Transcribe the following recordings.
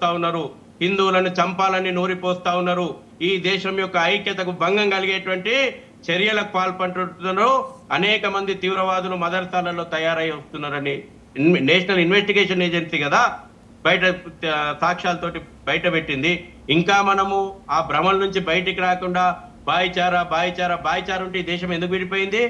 నూరిపోస్తా ఉన్నారు, హిందువులను చంపాలని నూరిపోస్తా ఉన్నారు, ఈ దేశం యొక్క ఐక్యతకు భంగం కలిగేటువంటి చర్యలకు పాల్పడుతున్నారు. అనేక మంది తీవ్రవాదులు మదర్సాలలో తయారై వస్తున్నారని నేషనల్ ఇన్వెస్టిగేషన్ ఏజెన్సీ కదా బయట సాక్ష్యాలతోటి బయట పెట్టింది. ఇంకా మనము ఆ భ్రమల నుంచి బయటికి రాకుండా భాయిచారా ఉంటే ఈ దేశం ఎందుకు విడిపోయింది?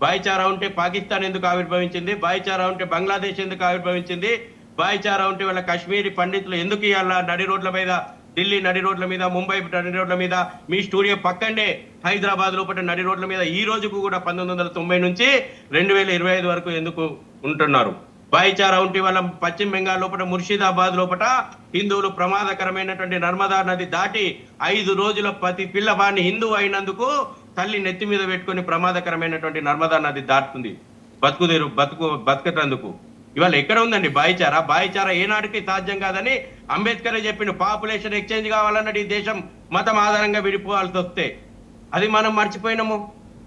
భాయిచారా ఉంటే పాకిస్తాన్ ఎందుకు ఆవిర్భవించింది? భాయిచారా ఉంటే బంగ్లాదేశ్ ఎందుకు ఆవిర్భవించింది? భాయిచారా ఉంటే వాళ్ళ కాశ్మీరీ పండితులు ఎందుకు ఇవాళ నడి రోడ్ల మీద, ఢిల్లీ నడి రోడ్ల మీద, ముంబై నడి రోడ్ల మీద, మీ స్టూడియో పక్కండే హైదరాబాద్ లోపల నడి రోడ్ల మీద ఈ రోజుకు కూడా 1990 నుంచి 2025 వరకు ఎందుకు ఉంటున్నారు? భాయిచారా ఉంటే వాళ్ళ పశ్చిమ బెంగాల్ లోపల ముర్షిదాబాద్ లోపల హిందువులు ప్రమాదకరమైనటువంటి నర్మదా నది దాటి 5 రోజుల ప్రతి పిల్లవాడిని హిందువు అయినందుకు తల్లి నెత్తి మీద పెట్టుకుని ప్రమాదకరమైనటువంటి నర్మదా నది దాటుతుంది బతుకుతందుకు. ఇవాళ ఎక్కడ ఉందండి భాయిచారా ఏనాటికి సాధ్యం కాదని అంబేద్కర్ చెప్పిన పాపులేషన్ ఎక్స్చేంజ్ కావాలన్నది ఈ దేశం మతం ఆధారంగా విడిపోవాల్సి వస్తే అది మనం మర్చిపోయినాము.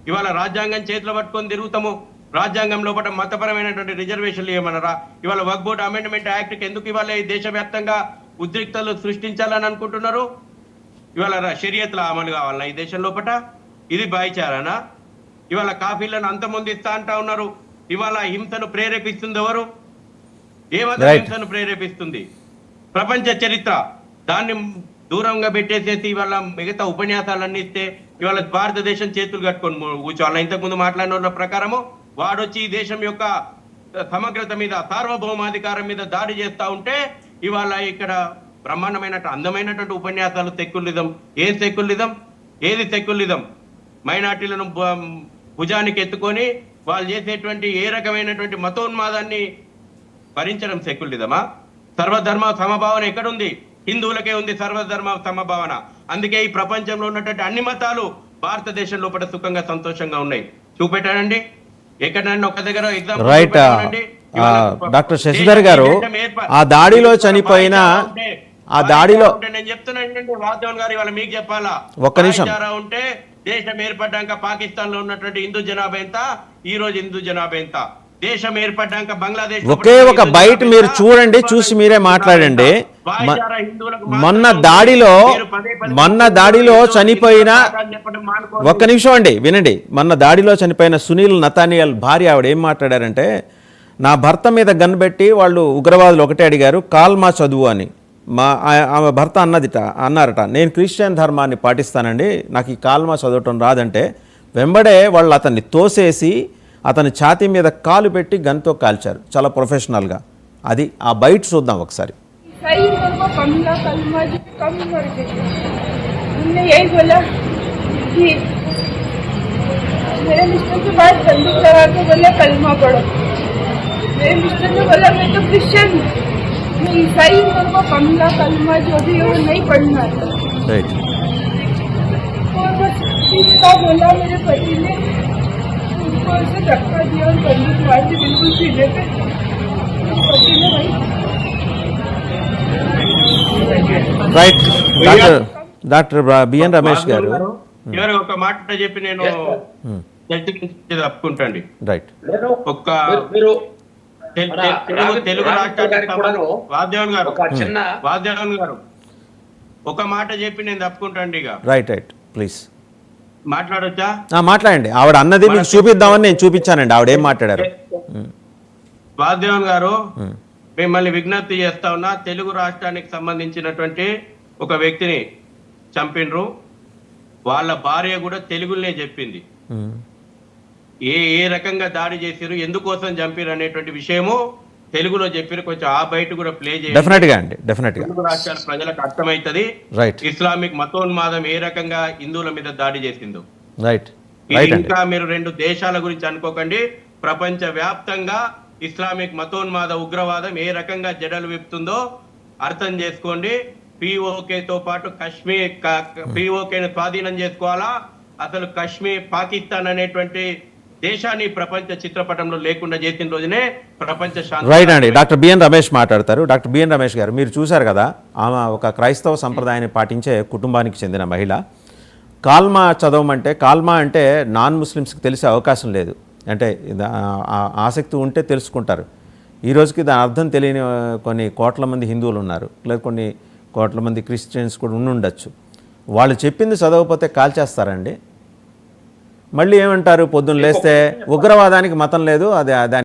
ఇవాళ రాజ్యాంగం చేతిలో పట్టుకొని తిరుగుతాము. రాజ్యాంగం లోపల మతపరమైనటువంటి రిజర్వేషన్లు ఏమన్నారా? ఇవాళ వక్ఫ్ బోర్డ్ అమెండ్మెంట్ యాక్ట్ ఎందుకు ఇవాళ ఈ దేశవ్యాప్తంగా ఉద్రిక్తలు సృష్టించాలని అనుకుంటున్నారు? ఇవాళ షరియత్ల అమలు కావాలన్నా ఈ దేశం లోపల? ఇది భాయిచారానా? ఇవాళ కాఫీలను అంతమొందిస్తా అంటా ఉన్నారు. ఇవాళ హింసను ప్రేరేపిస్తుంది ఎవరు? ఏ మతం హింసను ప్రేరేపిస్తుంది? ప్రపంచ చరిత్ర దాన్ని దూరంగా పెట్టేసేసి ఇవాళ మిగతా ఉపన్యాసాలన్నీ ఇస్తే ఇవాళ భారతదేశం చేతులు కట్టుకొని కూర్చోవాల. ఇంతకుముందు మాట్లాడిన వాళ్ళ ప్రకారము వాడొచ్చి ఈ దేశం యొక్క సమగ్రత మీద, సార్వభౌమాధికారం మీద దాడి చేస్తా ఉంటే ఇవాళ ఇక్కడ బ్రహ్మాండమైన అందమైనటువంటి ఉపన్యాసాలు సెక్యులరిజం. ఏం సెక్యులరిజం? ఏది సెక్యులరిజం? మైనార్టీలను భుజానికి ఎత్తుకొని వాళ్ళు చేసేటువంటి ఏ రకమైనటువంటి మతోన్మాదాన్ని భరించడం సెక్యులరిజమా? సర్వధర్మ సమభావన ఎక్కడుంది? హిందువులకే ఉంది సర్వధర్మ సమభావన. అందుకే ఈ ప్రపంచంలో ఉన్నటువంటి అన్ని మతాలు భారతదేశం లోపల సుఖంగా సంతోషంగా ఉన్నాయి. చూపెట్టానండి ఎక్కడన్నా ఒక దగ్గర ఎగ్జాంపుల్. రైట్. డాక్టర్ శశిధర్ గారు, ఆ దాడిలో చనిపోయిన నేను చెప్తున్నానండి వాద్యవన్ గారు, ఇవాళ మీకు చెప్పాలా? ఒక్క నిమిషం. ఉంటే దేశం ఏర్పడ్డాక పాకిస్తాన్ లో ఉన్నటువంటి హిందూ జనాభా ఎంత, ఈ రోజు హిందూ జనాభా ఎంత? దేశం ఏర్పడ్డాక బంగ్లాదేశ్ ఒకే ఒక బయట మీరు చూడండి, చూసి మీరే మాట్లాడండి. మొన్న దాడిలో చనిపోయిన, ఒక్క నిమిషం అండి వినండి, మొన్న దాడిలో చనిపోయిన సునీల్ నతానియల్ భార్య ఆవిడ ఏం మాట్లాడారంటే, నా భర్త మీద గన్ పెట్టి వాళ్ళు ఉగ్రవాదులు ఒకటే అడిగారు, కాల్మా చదువు అని. ఆమె భర్త అన్నారట, నేను క్రిస్టియన్ ధర్మాన్ని పాటిస్తానండి, నాకు ఈ కాల్మా చదవటం రాదంటే వెంబడే వాళ్ళు అతన్ని తోసేసి అతని ఛాతీ మీద కాలు పెట్టి గన్తో కాల్చారు, చాలా ప్రొఫెషనల్గా. అది ఆ బయట చూద్దాం ఒకసారి. ईसाई मेरे को कमला कलमा जो भी वो नहीं पढ़ना था। राइट। और बस इसका बोला मेरे पति ने, उनको ऐसे धक्का दिया और बंदूक मार दी बिल्कुल सीधे पे। पति ने भाई రైట్. డాక్టర్ బిఎన్ రమేష్ గారు, ఎవరు ఒక మాట చెప్పి నేను తప్పుకుంటండి. రైట్. ఒక్క తెలుగు రాష్ట్రానికి వాద్యవన్ గారు ఒక మాట చెప్పి నేను తప్పుకుంటాండి. ఇక రైట్ రైట్ ప్లీజ్ మాట్లాడొచ్చా? మాట్లాడండి. ఆవిడ అన్నది మీకు చూపిద్దామని నేను చూపించానండి. ఆవిడ ఏం మాట్లాడారు? వాద్యవన్ గారు, మిమ్మల్ని విజ్ఞప్తి చేస్తా ఉన్నా, తెలుగు రాష్ట్రానికి సంబంధించినటువంటి ఒక వ్యక్తిని చంపినరు, వాళ్ళ భార్య కూడా తెలుగులోనే చెప్పింది. ఏ రకంగా దాడి చేసిరు, ఎందుకోసం చంపిరు అనేటువంటి విషయము తెలుగులో చెప్పిరు. కొంచెం ఆ బయట కూడా ప్లే చేయండి. డెఫినెట్గా అండి, డెఫినెట్గా. తెలుగు రాష్ట్రాల ప్రజలకు అర్థమవుతుంది ఇస్లామిక్ మతోన్మాదం ఏ రకంగా హిందువుల మీద దాడి చేసిందో. రైట్. ఇంకా మీరు 2 దేశాల గురించి అనుకోకండి, ప్రపంచ వ్యాప్తంగా ఇస్లామిక్ మతోన్మాద ఉగ్రవాదం ఏ రకంగా జడలు విప్పుతుందో అర్థం చేసుకోండి. పిఓకేతో పాటు పిఓకేను స్వాధీనం చేసుకోవాలా? అసలు కశ్మీర్, పాకిస్తాన్ అనేటువంటి దేశాన్ని ప్రపంచ చిత్రపటంలో లేకుండా చేసిన రోజునే ప్రపంచ శాంతి. రైట్ అండి. డాక్టర్ బిఎన్ రమేష్ మాట్లాడతారు. డాక్టర్ బిఎన్ రమేష్ గారు, మీరు చూశారు కదా, ఆమె ఒక క్రైస్తవ సంప్రదాయాన్ని పాటించే కుటుంబానికి చెందిన మహిళ. కాల్మా చదవమంటే, కాల్మా అంటే నాన్ ముస్లిమ్స్కి తెలిసే అవకాశం లేదు, అంటే ఆసక్తి ఉంటే తెలుసుకుంటారు. ఈ రోజుకి దాని అర్థం తెలియని కొన్ని కోట్ల మంది హిందువులు ఉన్నారు, లేదా కొన్ని కోట్ల మంది క్రిస్టియన్స్ కూడా ఉండొచ్చు. వాళ్ళు చెప్పింది చదవకపోతే కాల్చేస్తారండి. మళ్ళీ ఏమంటారు, పొద్దున్న లేస్తే ఉగ్రవాదానికి మతం లేదు, అది